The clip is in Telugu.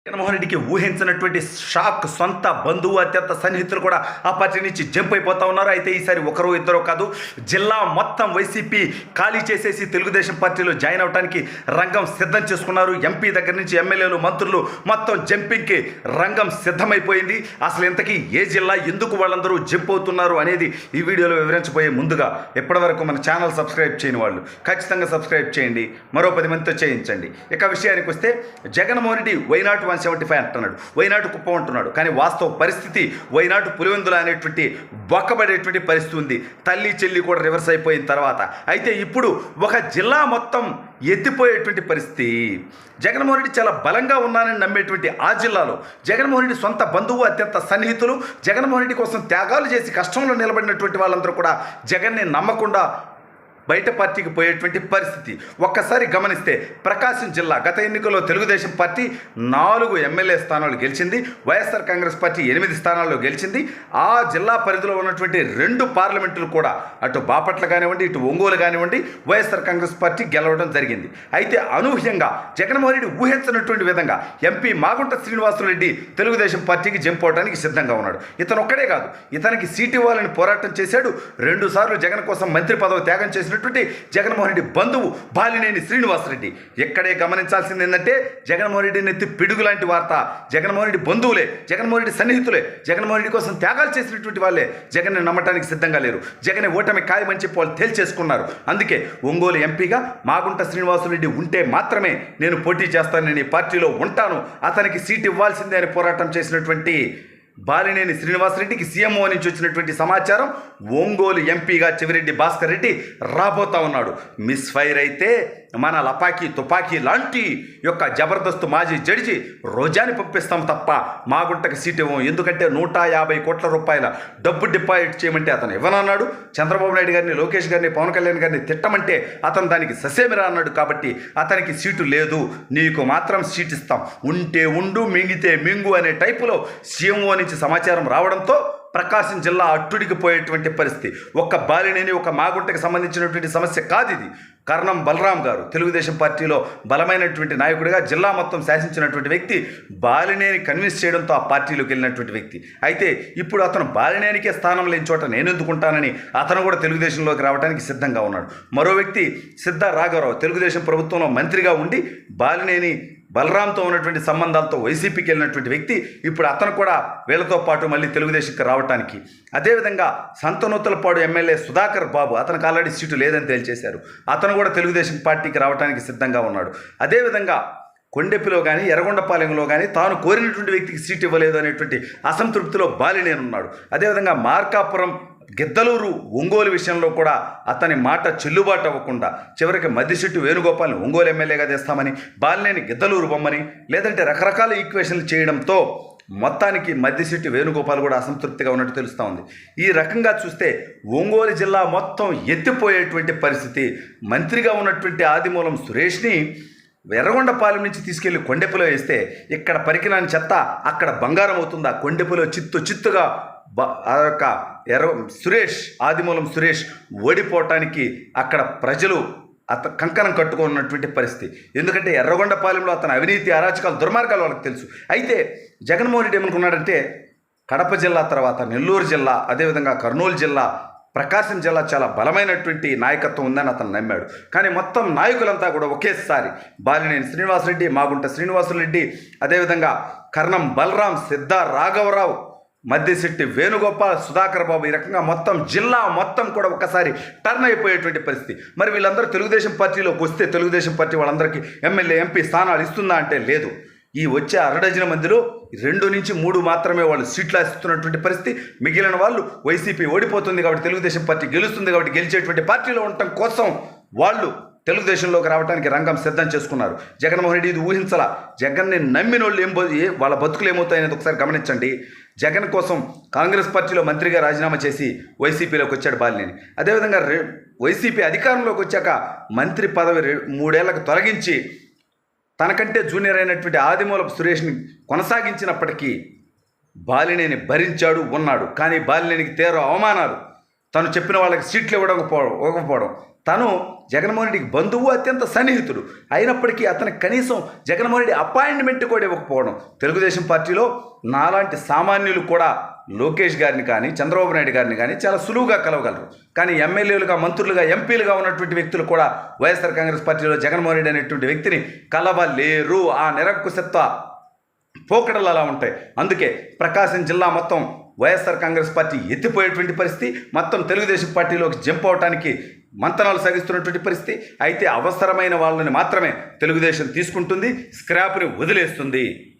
జగన్మోహన్ రెడ్డికి ఊహించినటువంటి షాక్. సొంత బంధువు అత్యంత సన్నిహితులు కూడా ఆ పార్టీ నుంచి జంప్ అయిపోతా ఉన్నారు. అయితే ఈసారి ఒకరు ఇద్దరు కాదు, జిల్లా మొత్తం వైసీపీ ఖాళీ చేసేసి తెలుగుదేశం పార్టీలో జాయిన్ అవడానికి రంగం సిద్ధం చేసుకున్నారు. ఎంపీ దగ్గర నుంచి ఎమ్మెల్యేలు, మంత్రులు మొత్తం జంపింగ్కి రంగం సిద్ధమైపోయింది. అసలు ఇంతకీ ఏ జిల్లా, ఎందుకు వాళ్ళందరూ జంప్ అవుతున్నారు అనేది ఈ వీడియోలో వివరించబోయే ముందుగా ఇప్పటివరకు మన ఛానల్ సబ్స్క్రైబ్ చేయని వాళ్ళు ఖచ్చితంగా సబ్స్క్రైబ్ చేయండి, మరో 10 మందితో చేయించండి. ఇక విషయానికి వస్తే జగన్మోహన్ రెడ్డి వైనాట్ 175 అంటున్నాడు, వైనాటు కుప్పం అంటున్నాడు. కానీ వాస్తవ పరిస్థితి వైనాటు పులివెందుల అనేటువంటి బొక్కబడేటువంటి పరిస్థితి ఉంది. తల్లి చెల్లి కూడా రివర్స్ అయిపోయిన తర్వాత అయితే ఇప్పుడు ఒక జిల్లా మొత్తం ఎత్తిపోయేటువంటి పరిస్థితి. జగన్మోహన్ రెడ్డి చాలా బలంగా ఉన్నానని నమ్మేటువంటి ఆ జిల్లాలో జగన్మోహన్ రెడ్డి సొంత బంధువు, అత్యంత సన్నిహితులు, జగన్మోహన్ రెడ్డి కోసం త్యాగాలు చేసి కష్టంలో నిలబడినటువంటి వాళ్ళందరూ కూడా జగన్ని నమ్మకుండా బయట పార్టీకి పోయేటువంటి పరిస్థితి. ఒక్కసారి గమనిస్తే ప్రకాశం జిల్లా గత ఎన్నికల్లో తెలుగుదేశం పార్టీ 4 ఎమ్మెల్యే స్థానాలు గెలిచింది, వైఎస్ఆర్ కాంగ్రెస్ పార్టీ 8 స్థానాల్లో గెలిచింది. ఆ జిల్లా పరిధిలో ఉన్నటువంటి 2 పార్లమెంటులు కూడా అటు బాపట్ల కానివ్వండి, ఇటు ఒంగోలు కానివ్వండి, వైఎస్ఆర్ కాంగ్రెస్ పార్టీ గెలవడం జరిగింది. అయితే అనూహ్యంగా జగన్మోహన్ రెడ్డి ఊహించినటువంటి విధంగా ఎంపీ మాగుంట శ్రీనివాసరెడ్డి తెలుగుదేశం పార్టీకి జంప్ అవడానికి సిద్ధంగా ఉన్నాడు. ఇతను ఒక్కడే కాదు, ఇతనికి సీటు ఇవ్వాలని పోరాటం చేశాడు. 2 సార్లు జగన్ కోసం మంత్రి పదవి త్యాగం చేసిన జగన్మోహన్ రెడ్డి బంధువు బాలినేని శ్రీనివాసరెడ్డి. ఎక్కడే గమనించాల్సింది ఏంటంటే జగన్మోహన్ రెడ్డి నెత్తి పిడుగు లాంటి వార్త. జగన్మోహన్ రెడ్డి బంధువులే, జగన్మోహన్ రెడ్డి సన్నిహితులే, జగన్మోహన్ రెడ్డి కోసం త్యాగాలు చేసినటువంటి వాళ్ళే జగన్ని నమ్మటానికి సిద్ధంగా లేరు. జగన్ ఓటమి ఖాయమని చెప్పి వాళ్ళు తేల్చేసుకున్నారు. అందుకే ఒంగోలు ఎంపీగా మాగుంట శ్రీనివాసరెడ్డి ఉంటే మాత్రమే నేను పోటీ చేస్తాను, నేను ఈ పార్టీలో ఉంటాను, అతనికి సీటు ఇవ్వాల్సిందే అని పోరాటం చేసినటువంటి బాలినేని శ్రీనివాసరెడ్డికి సీఎంఓ నుంచి వచ్చినటువంటి సమాచారం ఒంగోలు ఎంపీగా చెవిరెడ్డి భాస్కర్ రెడ్డి రాబోతా ఉన్నాడు. మిస్ ఫైర్ అయితే మన లపాకీ తుపాకీ లాంటి యొక్క జబర్దస్త్ మాజీ జడ్జి రోజాని పంపిస్తాం తప్ప మాగుంటకి సీట్ ఇవ్వం. ఎందుకంటే 150 కోట్ల రూపాయల డబ్బు డిపాజిట్ చేయమంటే అతను ఇవ్వనన్నాడు. చంద్రబాబు నాయుడు గారిని, లోకేష్ గారిని, పవన్ కళ్యాణ్ గారిని తిట్టమంటే అతను దానికి ససేమిరా అన్నాడు. కాబట్టి అతనికి సీటు లేదు, నీకు మాత్రం సీట్ ఇస్తాం, ఉంటే ఉండు, మింగితే మింగు అనే టైపులో సీఎంఓ నుంచి సమాచారం రావడంతో ప్రకాశం జిల్లా అట్టుడికి పోయేటువంటి పరిస్థితి. ఒక్క బాలినేని, ఒక మాగుంటకి సంబంధించినటువంటి సమస్య కాదు ఇది. కర్ణం బలరాం గారు తెలుగుదేశం పార్టీలో బలమైనటువంటి నాయకుడిగా జిల్లా మొత్తం శాసించినటువంటి వ్యక్తి బాలినేని కన్విన్స్ చేయడంతో ఆ పార్టీలోకి వెళ్ళినటువంటి వ్యక్తి. అయితే ఇప్పుడు అతను బాలినేనికే స్థానం లేని చోట నేను ఎందుకుంటానని అతను కూడా తెలుగుదేశంలోకి రావడానికి సిద్ధంగా ఉన్నాడు. మరో వ్యక్తి సిద్ధా రాఘవరావు తెలుగుదేశం ప్రభుత్వంలో మంత్రిగా ఉండి బాలినేని బలరాంతో ఉన్నటువంటి సంబంధాలతో వైసీపీకి వెళ్ళినటువంటి వ్యక్తి. ఇప్పుడు అతను కూడా వీళ్ళతో పాటు మళ్ళీ తెలుగుదేశంకి రావడానికి. అదేవిధంగా సంతనూతలపాడు ఎమ్మెల్యే సుధాకర్ బాబు, అతనికి ఆల్రెడీ సీటు లేదని తేల్చేశారు, అతను కూడా తెలుగుదేశం పార్టీకి రావడానికి సిద్ధంగా ఉన్నాడు. అదేవిధంగా కొండెపిలో కానీ ఎర్రగొండపాలెంలో కానీ తాను కోరినటువంటి వ్యక్తికి సీటు ఇవ్వలేదు అనేటువంటి అసంతృప్తిలో బాలినేని ఉన్నాడు. అదేవిధంగా మార్కాపురం, గిద్దలూరు, ఒంగోలు విషయంలో కూడా అతని మాట చెల్లుబాటు అవ్వకుండా చివరికి మద్దిశెట్టి వేణుగోపాల్ని ఒంగోలు ఎమ్మెల్యేగా తెస్తామని, బాలినేని గిద్దలూరు బొమ్మని, లేదంటే రకరకాల ఈక్వేషన్లు చేయడంతో మొత్తానికి మద్దిశెట్టి వేణుగోపాల్ కూడా అసంతృప్తిగా ఉన్నట్టు తెలుస్తూ ఉంది. ఈ రకంగా చూస్తే ఒంగోలు జిల్లా మొత్తం ఎత్తిపోయేటువంటి పరిస్థితి. మంత్రిగా ఉన్నటువంటి ఆదిమూలం సురేష్ని ఎర్రగొండపాలెం నుంచి తీసుకెళ్లి కొండెపులో వేస్తే ఇక్కడ పరికినాని చెత్త అక్కడ బంగారం అవుతుందా? కొండెపులో చిత్తుగా ఆ యొక్క సురేష్, ఆదిమూలం సురేష్ ఓడిపోవటానికి అక్కడ ప్రజలు కంకణం కట్టుకున్నటువంటి పరిస్థితి. ఎందుకంటే ఎర్రగొండపాలెంలో అతని అవినీతి, అరాచకాలు, దుర్మార్గాలు వాళ్ళకి తెలుసు. అయితే జగన్మోహన్ రెడ్డి ఏమనుకున్నాడంటే కడప జిల్లా తర్వాత నెల్లూరు జిల్లా, అదేవిధంగా కర్నూలు జిల్లా, ప్రకాశం జిల్లా చాలా బలమైనటువంటి నాయకత్వం ఉందని అతను నమ్మాడు. కానీ మొత్తం నాయకులంతా కూడా ఒకేసారి బాలినేని శ్రీనివాసరెడ్డి, మాగుంట శ్రీనివాసరెడ్డి, అదేవిధంగా కర్ణం బలరాం, సిద్ధా రాఘవరావు, మద్దిశెట్టి వేణుగోపాల్, సుధాకర్ బాబు, ఈ రకంగా మొత్తం జిల్లా మొత్తం కూడా ఒకసారి టర్న్ అయిపోయేటువంటి పరిస్థితి. మరి వీళ్ళందరూ తెలుగుదేశం పార్టీలోకి వస్తే తెలుగుదేశం పార్టీ వాళ్ళందరికీ ఎమ్మెల్యే, ఎంపీ స్థానాలు ఇస్తుందా అంటే లేదు. ఈ వచ్చే 6 మందిలో 2 నుంచి 3 మాత్రమే వాళ్ళు సీట్లు ఇస్తున్నటువంటి పరిస్థితి. మిగిలిన వాళ్ళు వైసీపీ ఓడిపోతుంది కాబట్టి తెలుగుదేశం పార్టీ గెలుస్తుంది కాబట్టి గెలిచేటువంటి పార్టీలో ఉండటం కోసం వాళ్ళు తెలుగుదేశంలోకి రావడానికి రంగం సిద్ధం చేసుకున్నారు. జగన్మోహన్ రెడ్డి ఇది ఊహించాల. జగన్ని నమ్మిన వాళ్ళు వాళ్ళ బతుకులు ఏమవుతాయనేది ఒకసారి గమనించండి. జగన్ కోసం కాంగ్రెస్ పార్టీలో మంత్రిగా రాజీనామా చేసి వైసీపీలోకి వచ్చాడు బాలినేని. అదేవిధంగా వైసీపీ అధికారంలోకి వచ్చాక మంత్రి పదవి 3 ఏళ్లకు తొలగించి తనకంటే జూనియర్ అయినటువంటి ఆదిమూలపు సురేష్ని కొనసాగించినప్పటికీ బాలినేని భరించాడు, ఉన్నాడు. కానీ బాలినేనికి తీవ్ర అవమానాలు తను చెప్పిన వాళ్ళకి సీట్లు ఇవ్వకపోవడం తను జగన్మోహన్ రెడ్డికి బంధువు, అత్యంత సన్నిహితుడు అయినప్పటికీ అతనికి కనీసం జగన్మోహన్ రెడ్డి అపాయింట్మెంట్ కూడా ఇవ్వకపోవడం. తెలుగుదేశం పార్టీలో నాలాంటి సామాన్యులు కూడా లోకేష్ గారిని కానీ చంద్రబాబు నాయుడు గారిని కానీ చాలా సులువుగా కలవగలరు. కానీ ఎమ్మెల్యేలుగా, మంత్రులుగా, ఎంపీలుగా ఉన్నటువంటి వ్యక్తులు కూడా వైఎస్ఆర్ కాంగ్రెస్ పార్టీలో జగన్మోహన్ రెడ్డి అనేటువంటి వ్యక్తిని కలవలేరు. ఆ నిరంకుశత్వ పోకడలు అలా ఉంటాయి. అందుకే ప్రకాశం జిల్లా మొత్తం వైఎస్ఆర్ కాంగ్రెస్ పార్టీ ఎత్తిపోయేటువంటి పరిస్థితి, మొత్తం తెలుగుదేశం పార్టీలోకి జంప్ అవడానికి మంతనాలు సాగిస్తున్నటువంటి పరిస్థితి. అయితే అవసరమైన వాళ్ళని మాత్రమే తెలుగుదేశం తీసుకుంటుంది, స్క్రాప్ని వదిలేస్తుంది.